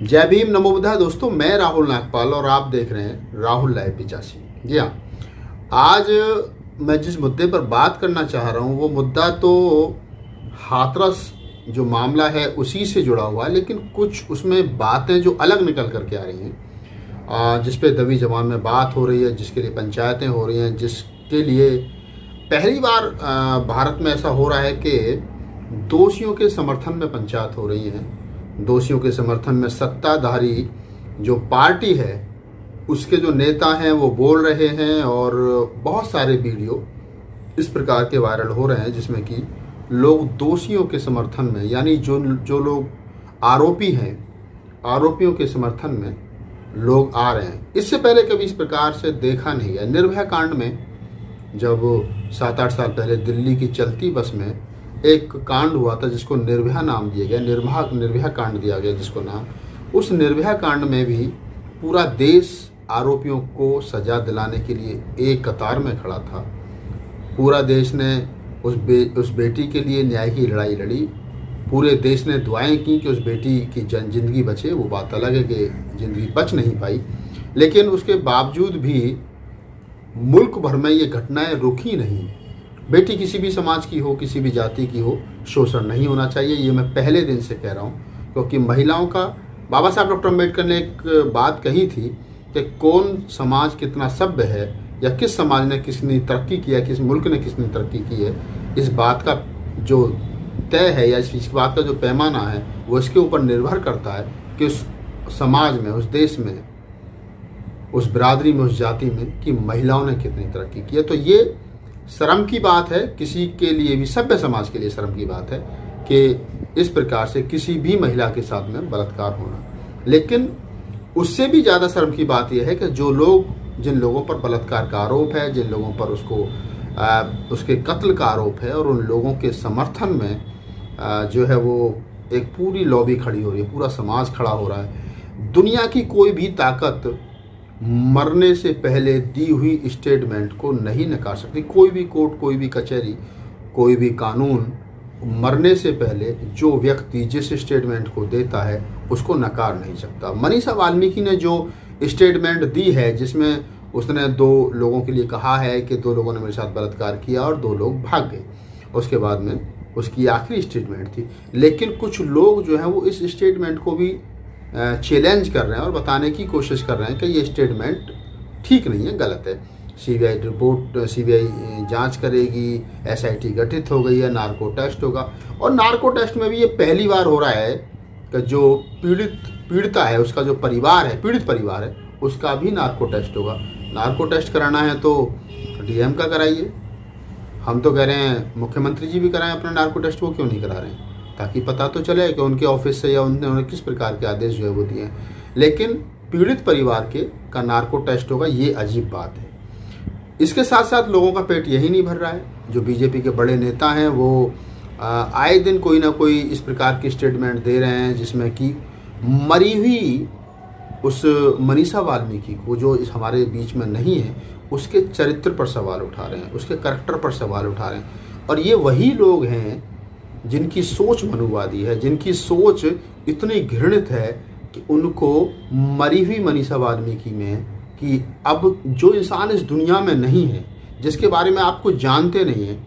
जय भीम, नमो बुद्धा। दोस्तों, मैं राहुल नागपाल और आप देख रहे हैं राहुल लाइव 85। जी हाँ, आज मैं जिस मुद्दे पर बात करना चाह रहा हूँ वो मुद्दा तो हाथरस जो मामला है उसी से जुड़ा हुआ है, लेकिन कुछ उसमें बातें जो अलग निकल करके आ रही हैं, जिस पे दबी जबान में बात हो रही है, जिसके लिए पंचायतें हो रही हैं, जिसके लिए पहली बार भारत में ऐसा हो रहा है कि दोषियों के समर्थन में पंचायत हो रही हैं। दोषियों के समर्थन में सत्ताधारी जो पार्टी है उसके जो नेता हैं वो बोल रहे हैं, और बहुत सारे वीडियो इस प्रकार के वायरल हो रहे हैं जिसमें कि लोग दोषियों के समर्थन में, यानी जो लोग आरोपी हैं, आरोपियों के समर्थन में लोग आ रहे हैं। इससे पहले कभी इस प्रकार से देखा नहीं है। निर्भया कांड में जब 7-8 साल पहले दिल्ली की चलती बस में एक कांड हुआ था जिसको निर्भया नाम दिया गया, निर्भया कांड दिया गया जिसको नाम। उस निर्भया कांड में भी पूरा देश आरोपियों को सजा दिलाने के लिए एक कतार में खड़ा था। पूरा देश ने उस बेटी के लिए न्याय की लड़ाई लड़ी। पूरे देश ने दुआएं की कि उस बेटी की जिंदगी बचे। वो बात अलग है कि जिंदगी बच नहीं पाई, लेकिन उसके बावजूद भी मुल्क भर में ये घटनाएं रुकी नहीं। बेटी किसी भी समाज की हो, किसी भी जाति की हो, शोषण नहीं होना चाहिए। ये मैं पहले दिन से कह रहा हूँ, क्योंकि महिलाओं का बाबा साहब डॉक्टर अम्बेडकर ने एक बात कही थी कि कौन समाज कितना सभ्य है, या किस समाज ने किसने तरक्की किया, किस मुल्क ने किसने तरक्की की है, इस बात का जो तय है या इस बात का जो पैमाना है वो इसके ऊपर निर्भर करता है कि उस समाज में, उस देश में, उस बिरादरी में, उस जाति में कि महिलाओं ने कितनी तरक्की की है। तो ये शर्म की बात है, किसी के लिए भी, सभ्य समाज के लिए शर्म की बात है कि इस प्रकार से किसी भी महिला के साथ में बलात्कार होना। लेकिन उससे भी ज़्यादा शर्म की बात यह है कि जो लोग, जिन लोगों पर बलात्कार का आरोप है, जिन लोगों पर उसके कत्ल का आरोप है, और उन लोगों के समर्थन में जो है वो एक पूरी लॉबी खड़ी हो रही है, पूरा समाज खड़ा हो रहा है। दुनिया की कोई भी ताकत मरने से पहले दी हुई स्टेटमेंट को नहीं नकार सकती। कोई भी कोर्ट, कोई भी कचहरी, कोई भी कानून मरने से पहले जो व्यक्ति जिस स्टेटमेंट को देता है उसको नकार नहीं सकता। मनीषा वाल्मीकि ने जो स्टेटमेंट दी है, जिसमें उसने 2 लोगों के लिए कहा है कि 2 लोगों ने मेरे साथ बलात्कार किया और 2 लोग भाग गए, उसके बाद में उसकी आखिरी स्टेटमेंट थी। लेकिन कुछ लोग जो हैं वो इस स्टेटमेंट को भी चैलेंज कर रहे हैं और बताने की कोशिश कर रहे हैं कि ये स्टेटमेंट ठीक नहीं है, गलत है। सीबीआई रिपोर्ट, सीबीआई जांच करेगी, एसआईटी गठित हो गई है, नार्को टेस्ट होगा। और नार्को टेस्ट में भी ये पहली बार हो रहा है कि जो पीड़िता है, उसका जो परिवार है, पीड़ित परिवार है, उसका भी नार्को टेस्ट होगा। नार्को टेस्ट कराना है तो डीएम का कराइए। हम तो कह रहे हैं मुख्यमंत्री जी भी कराएं अपना नार्को टेस्ट, वो क्यों नहीं करा रहे हैं, ताकि पता तो चले कि उनके ऑफिस से या उन्होंने किस प्रकार के आदेश जो है वो दिए हैं। लेकिन पीड़ित परिवार का नार्को टेस्ट होगा, ये अजीब बात है। इसके साथ साथ लोगों का पेट यही नहीं भर रहा है। जो बीजेपी के बड़े नेता हैं वो आए दिन कोई ना कोई इस प्रकार की स्टेटमेंट दे रहे हैं जिसमें कि मरी हुई उस मनीषा वाल्मीकि को, जो इस हमारे बीच में नहीं है, उसके चरित्र पर सवाल उठा रहे हैं, उसके करैक्टर पर सवाल उठा रहे हैं। और ये वही लोग हैं जिनकी सोच मनुवादी है, जिनकी सोच इतनी घृणित है कि उनको मरी हुई मनीषा वाल्मीकि में कि अब जो इंसान इस दुनिया में नहीं है, जिसके बारे में आप कुछ जानते नहीं हैं,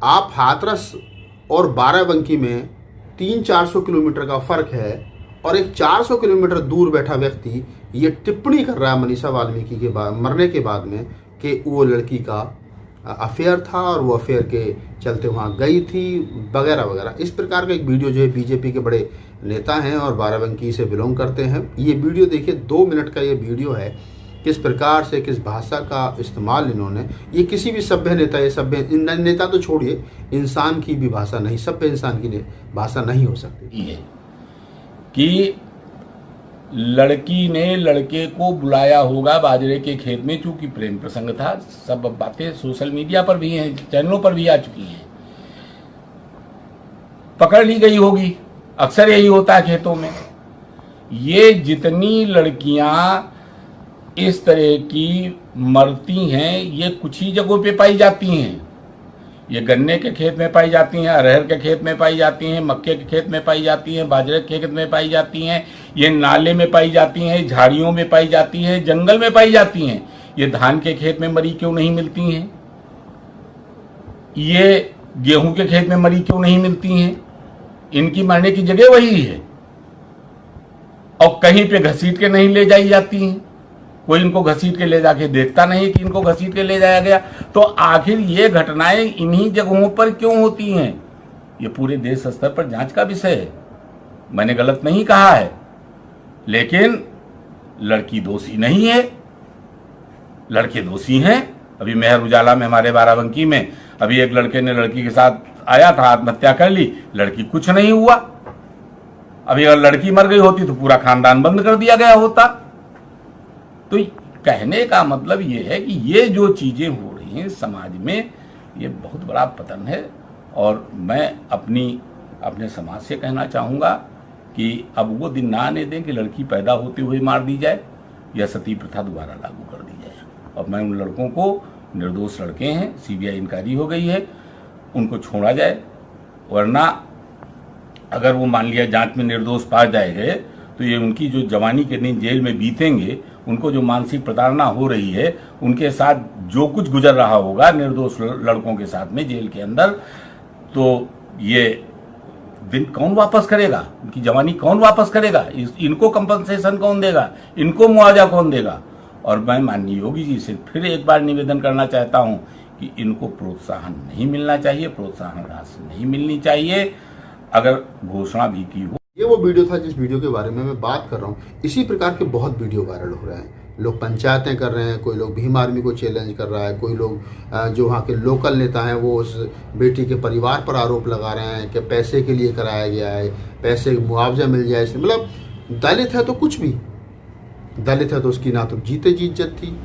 आप हाथरस और बाराबंकी में 300-400 किलोमीटर का फ़र्क है, और एक 400 किलोमीटर दूर बैठा व्यक्ति ये टिप्पणी कर रहा है मनीषा वाल्मीकि के बाद, मरने के बाद में, कि वो लड़की का अफेयर था और वो अफेयर के चलते वहाँ गई थी, वगैरह वगैरह। इस प्रकार का एक वीडियो जो है बीजेपी के बड़े नेता हैं और बाराबंकी से बिलोंग करते हैं, ये वीडियो देखिए, 2 मिनट का ये वीडियो है। किस प्रकार से, किस भाषा का इस्तेमाल इन्होंने, ये किसी भी सभ्य नेता, ये सभ्य नेता तो छोड़िए, इंसान की भी भाषा नहीं, सभ्य इंसान की भाषा नहीं हो सकती है कि लड़की ने लड़के को बुलाया होगा बाजरे के खेत में, चूंकि प्रेम प्रसंग था। सब बातें सोशल मीडिया पर भी हैं, चैनलों पर भी आ चुकी हैं। पकड़ ली गई होगी, अक्सर यही होता है खेतों में। ये जितनी लड़कियां इस तरह की मरती हैं, ये कुछ ही जगहों पे पाई जाती हैं। ये गन्ने के खेत में पाई जाती हैं, अरहर के खेत में पाई जाती हैं, मक्के के खेत में पाई जाती हैं, बाजरे के खेत में पाई जाती हैं, ये नाले में पाई जाती हैं, झाड़ियों में पाई जाती हैं, जंगल में पाई जाती हैं। ये धान के खेत में मरी क्यों नहीं मिलती हैं? ये गेहूं के खेत में मरी क्यों नहीं मिलती हैं? इनकी मरने की जगह वही है और कहीं पे घसीट के नहीं ले जाई जाती हैं। कोई इनको घसीट के ले जाके देखता नहीं कि इनको घसीट के ले जाया गया। तो आखिर ये घटनाएं इन्हीं जगहों पर क्यों होती हैं? ये पूरे देश स्तर पर जांच का विषय है। मैंने गलत नहीं कहा है, लेकिन लड़की दोषी नहीं है, लड़के दोषी हैं। अभी मेहर उजाला में हमारे बाराबंकी में अभी एक लड़के ने लड़की के साथ आया था, आत्महत्या कर ली, लड़की कुछ नहीं हुआ। अभी अगर लड़की मर गई होती तो पूरा खानदान बंद कर दिया गया होता। तो कहने का मतलब ये है कि ये जो चीजें हो रही हैं समाज में, ये बहुत बड़ा पतन है। और मैं अपने समाज से कहना चाहूँगा कि अब वो दिन ना आने दें कि लड़की पैदा होते हुए मार दी जाए या सती प्रथा दोबारा लागू कर दी जाए। और मैं उन लड़कों को, निर्दोष लड़के हैं, सीबीआई इंक्वायरी हो गई है, उनको छोड़ा जाए। वरना अगर वो मान लिया जांच में निर्दोष पाए जाए गए तो ये उनकी जो जवानी के दिन जेल में बीतेंगे, उनको जो मानसिक प्रताड़ना हो रही है, उनके साथ जो कुछ गुजर रहा होगा निर्दोष लड़कों के साथ में जेल के अंदर, तो ये दिन कौन वापस करेगा? उनकी जवानी कौन वापस करेगा? इनको कंपनसेशन कौन देगा? इनको मुआवजा कौन देगा? और मैं माननीय योगी जी से फिर एक बार निवेदन करना चाहता हूं कि इनको प्रोत्साहन नहीं मिलना चाहिए, प्रोत्साहन राशि नहीं मिलनी चाहिए। अगर घोषणा भी की हो। ये वो वीडियो था जिस वीडियो के बारे में मैं बात कर रहा हूँ। इसी प्रकार के बहुत वीडियो वायरल हो रहे हैं। लोग पंचायतें कर रहे हैं, कोई लोग भीम आर्मी को चैलेंज कर रहा है, कोई लोग जो वहाँ के लोकल नेता हैं वो उस बेटी के परिवार पर आरोप लगा रहे हैं कि पैसे के लिए कराया गया है, पैसे मुआवजा मिल जाए इसलिए। मतलब दलित है तो कुछ भी, दलित है तो उसकी ना तो जीते जी इज्जत थी,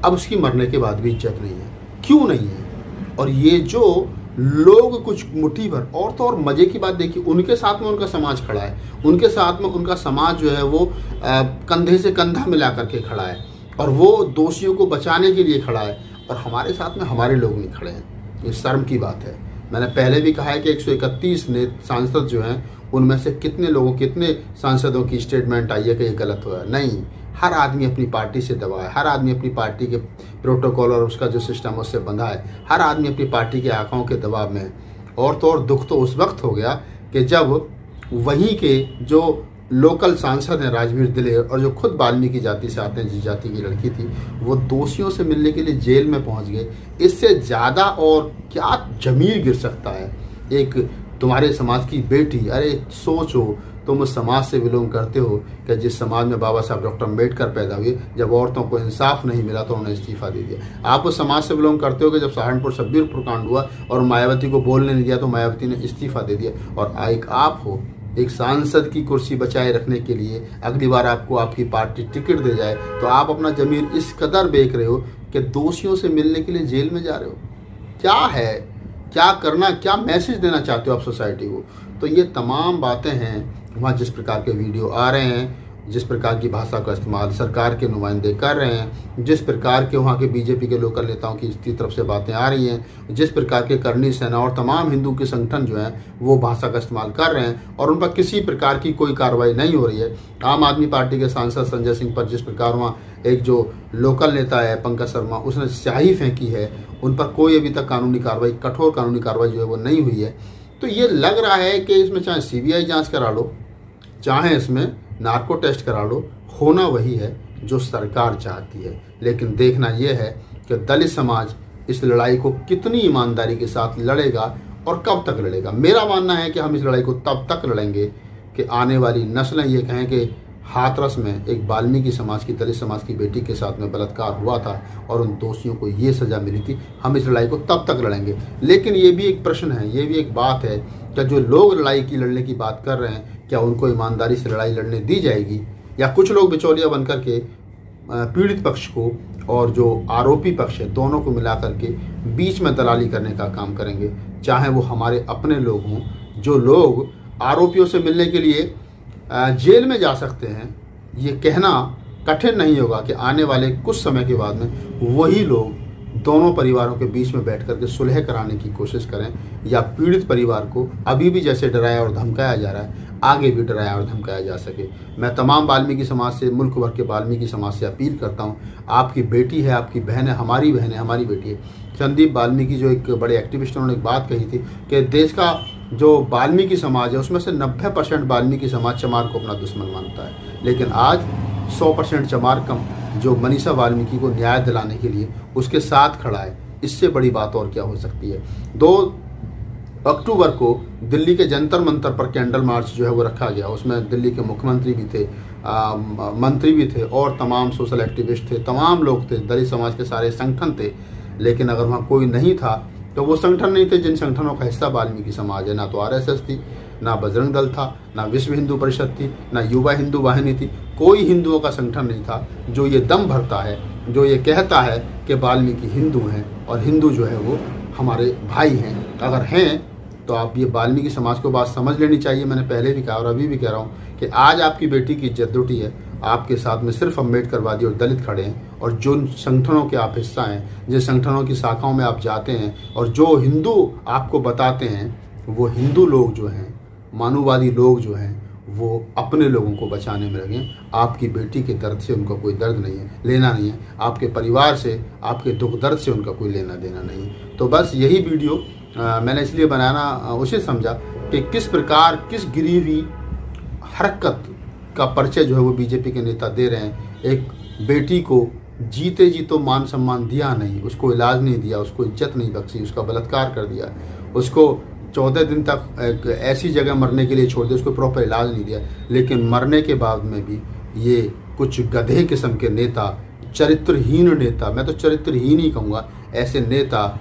अब उसकी मरने के बाद भी इज्जत नहीं है। क्यों नहीं है? और ये जो लोग कुछ मुट्ठी भर, और तो और मजे की बात देखिए, उनके साथ में उनका समाज खड़ा है, उनके साथ में उनका समाज जो है वो कंधे से कंधा मिला करके खड़ा है और वो दोषियों को बचाने के लिए खड़ा है। और हमारे साथ में हमारे लोग नहीं खड़े हैं। ये शर्म की बात है। मैंने पहले भी कहा है कि 131 सांसद जो हैं उनमें से कितने सांसदों की स्टेटमेंट आई है कि ये गलत हुआ है? नहीं, हर आदमी अपनी पार्टी से दबा है, हर आदमी अपनी पार्टी के प्रोटोकॉल और उसका जो सिस्टम है उससे बंधा है, हर आदमी अपनी पार्टी के आंखों के दबाव में है। और तो और दुख तो उस वक्त हो गया कि जब वहीं के जो लोकल सांसद हैं राजवीर दिलेर, और जो खुद वाल्मीकि जाति से आते हैं, जिस जाति की लड़की थी, वो दोषियों से मिलने के लिए जेल में पहुंच गए। इससे ज़्यादा और क्या ज़मीर गिर सकता है? एक तुम्हारे समाज की बेटी, अरे सोचो, तुम उस समाज से बिलोंग करते हो कि जिस समाज में बाबा साहब डॉक्टर अम्बेडकर पैदा हुए, जब औरतों को इंसाफ नहीं मिला तो उन्होंने इस्तीफा दे दिया। आप उस समाज से बिलोंग करते हो कि जब सहारनपुर शब्बीरपुर कांड हुआ और मायावती को बोलने नहीं दिया तो मायावती ने इस्तीफा दे दिया। और एक आप हो, एक सांसद की कुर्सी बचाए रखने के लिए अगली बार आपको आपकी पार्टी टिकट दे जाए तो आप अपना जमीर इस कदर बेच रहे हो कि दोषियों से मिलने के लिए जेल में जा रहे हो। क्या है, क्या करना, क्या मैसेज देना चाहते हो आप सोसाइटी को? तो ये तमाम बातें हैं। वहाँ जिस प्रकार के वीडियो आ रहे हैं, जिस प्रकार की भाषा का इस्तेमाल सरकार के नुमाइंदे कर रहे हैं, जिस प्रकार के वहाँ के बीजेपी के लोकल नेताओं की तरफ से बातें आ रही हैं, जिस प्रकार के करनी सेना और तमाम हिंदू के संगठन जो हैं वो भाषा का इस्तेमाल कर रहे हैं और उन पर किसी प्रकार की कोई कार्रवाई नहीं हो रही है। आम आदमी पार्टी के सांसद संजय सिंह पर जिस प्रकार वहाँ एक जो लोकल नेता है पंकज शर्मा, उसने स्याही फेंकी है, उन पर कोई अभी तक कानूनी कार्रवाई, कठोर कानूनी कार्रवाई जो है वो नहीं हुई है। तो ये लग रहा है कि इसमें चाहे सीबीआई जांच करा लो, चाहे इसमें नार्को टेस्ट करा लो, होना वही है जो सरकार चाहती है। लेकिन देखना यह है कि दलित समाज इस लड़ाई को कितनी ईमानदारी के साथ लड़ेगा और कब तक लड़ेगा। मेरा मानना है कि हम इस लड़ाई को तब तक लड़ेंगे कि आने वाली नस्लें ये कहें कि हाथरस में एक वाल्मीकि समाज की, दलित समाज की बेटी के साथ में बलात्कार हुआ था और उन दोषियों को ये सज़ा मिली थी। हम इस लड़ाई को तब तक लड़ेंगे। लेकिन ये भी एक प्रश्न है, ये भी एक बात है, क्या जो लोग लड़ाई की लड़ने की बात कर रहे हैं, क्या उनको ईमानदारी से लड़ाई लड़ने दी जाएगी, या कुछ लोग बिचौलिया बनकर के पीड़ित पक्ष को और जो आरोपी पक्ष है दोनों को मिला करके बीच में दलाली करने का काम करेंगे? चाहे वो हमारे अपने लोग हों, जो लोग आरोपियों से मिलने के लिए जेल में जा सकते हैं। ये कहना कठिन नहीं होगा कि आने वाले कुछ समय के बाद में वही लोग दोनों परिवारों के बीच में बैठ करके सुलह कराने की कोशिश करें, या पीड़ित परिवार को अभी भी जैसे डराया और धमकाया जा रहा है आगे भी डराया और धमकाया जा सके। मैं तमाम वाल्मीकि समाज से, मुल्क भर के वाल्मीकि समाज से अपील करता हूँ, आपकी बेटी है, आपकी बहन है, हमारी बहन है, हमारी बेटी है। संदीप वाल्मीकि जो एक बड़े एक्टिविस्ट, उन्होंने एक बात कही थी कि देश का जो वाल्मीकि समाज है उसमें से 90% वाल्मीकि समाज चमार को अपना दुश्मन मानता है, लेकिन आज 100% चमार कम जो मनीषा वाल्मीकि को न्याय दिलाने के लिए उसके साथ खड़ा है। इससे बड़ी बात और क्या हो सकती है। 2 अक्टूबर को दिल्ली के जंतर मंतर पर कैंडल मार्च जो है वो रखा गया। उसमें दिल्ली के मुख्यमंत्री भी थे, मंत्री भी थे और तमाम सोशल एक्टिविस्ट थे, तमाम लोग थे, दलित समाज के सारे संगठन थे। लेकिन अगर वहाँ कोई नहीं था तो वो संगठन नहीं थे जिन संगठनों का हिस्सा वाल्मीकि समाज है। ना तो RSS थी, ना बजरंग दल था, ना विश्व हिंदू परिषद थी, ना युवा हिंदू वाहिनी थी। कोई हिंदुओं का संगठन नहीं था जो ये दम भरता है, जो ये कहता है कि वाल्मीकि हिंदू हैं और हिंदू जो है वो हमारे भाई हैं। अगर हैं तो आप ये वाल्मीकि समाज को बात समझ लेनी चाहिए। मैंने पहले भी कहा और अभी भी कह रहा हूँ कि आज आपकी बेटी की इज्जत लुटी है, आपके साथ में सिर्फ अम्बेडकरवादी और दलित खड़े हैं। और जो संगठनों के आप हिस्सा हैं, जिन संगठनों की शाखाओं में आप जाते हैं और जो हिंदू आपको बताते हैं, वो हिंदू लोग जो हैं, मानववादी लोग जो हैं, वो अपने लोगों को बचाने में लगे। आपकी बेटी के दर्द से उनका कोई दर्द नहीं है, लेना नहीं है। आपके परिवार से, आपके दुख दर्द से उनका कोई लेना देना नहीं है। तो बस यही वीडियो मैंने इसलिए बनाना उसे समझा कि किस प्रकार, किस गिरी हुई हरकत का परिचय जो है वो बीजेपी के नेता दे रहे हैं। एक बेटी को जीते जी तो मान सम्मान दिया नहीं, उसको इलाज नहीं दिया, उसको इज्जत नहीं बख्शी, उसका बलात्कार कर दिया, उसको 14 दिन तक एक ऐसी जगह मरने के लिए छोड़ दिया, उसको प्रॉपर इलाज नहीं दिया। लेकिन मरने के बाद में भी ये कुछ गधे किस्म के नेता, चरित्रहीन नेता, मैं तो चरित्रहीन ही कहूँगा, ऐसे नेता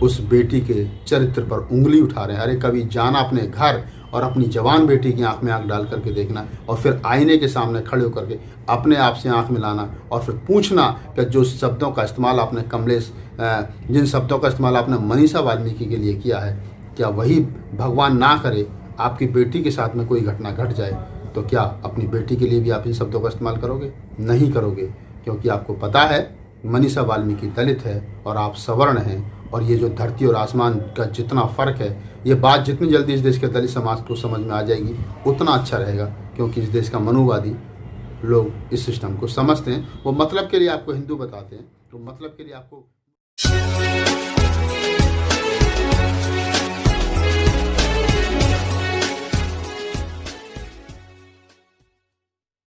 उस बेटी के चरित्र पर उंगली उठा रहे हैं। अरे कभी जाना अपने घर और अपनी जवान बेटी की आंख में आंख डाल करके देखना, और फिर आईने के सामने खड़े होकर के अपने आप से आंख मिलाना, और फिर पूछना कि जो शब्दों का इस्तेमाल आपने जिन शब्दों का इस्तेमाल आपने मनीषा वाल्मीकि के लिए किया है, क्या वही भगवान ना करे आपकी बेटी के साथ में कोई घटना घट जाए, तो क्या अपनी बेटी के लिए भी आप इन शब्दों का इस्तेमाल करोगे? नहीं करोगे, क्योंकि आपको पता है मनीषा वाल्मीकि दलित है और आप सवर्ण हैं। और ये जो धरती और आसमान का जितना फ़र्क है, ये बात जितनी जल्दी इस देश के दलित समाज को समझ में आ जाएगी उतना अच्छा रहेगा, क्योंकि इस देश का मनुवादी लोग इस सिस्टम को समझते हैं। वो मतलब के लिए आपको हिंदू बताते हैं, तो मतलब के लिए आपको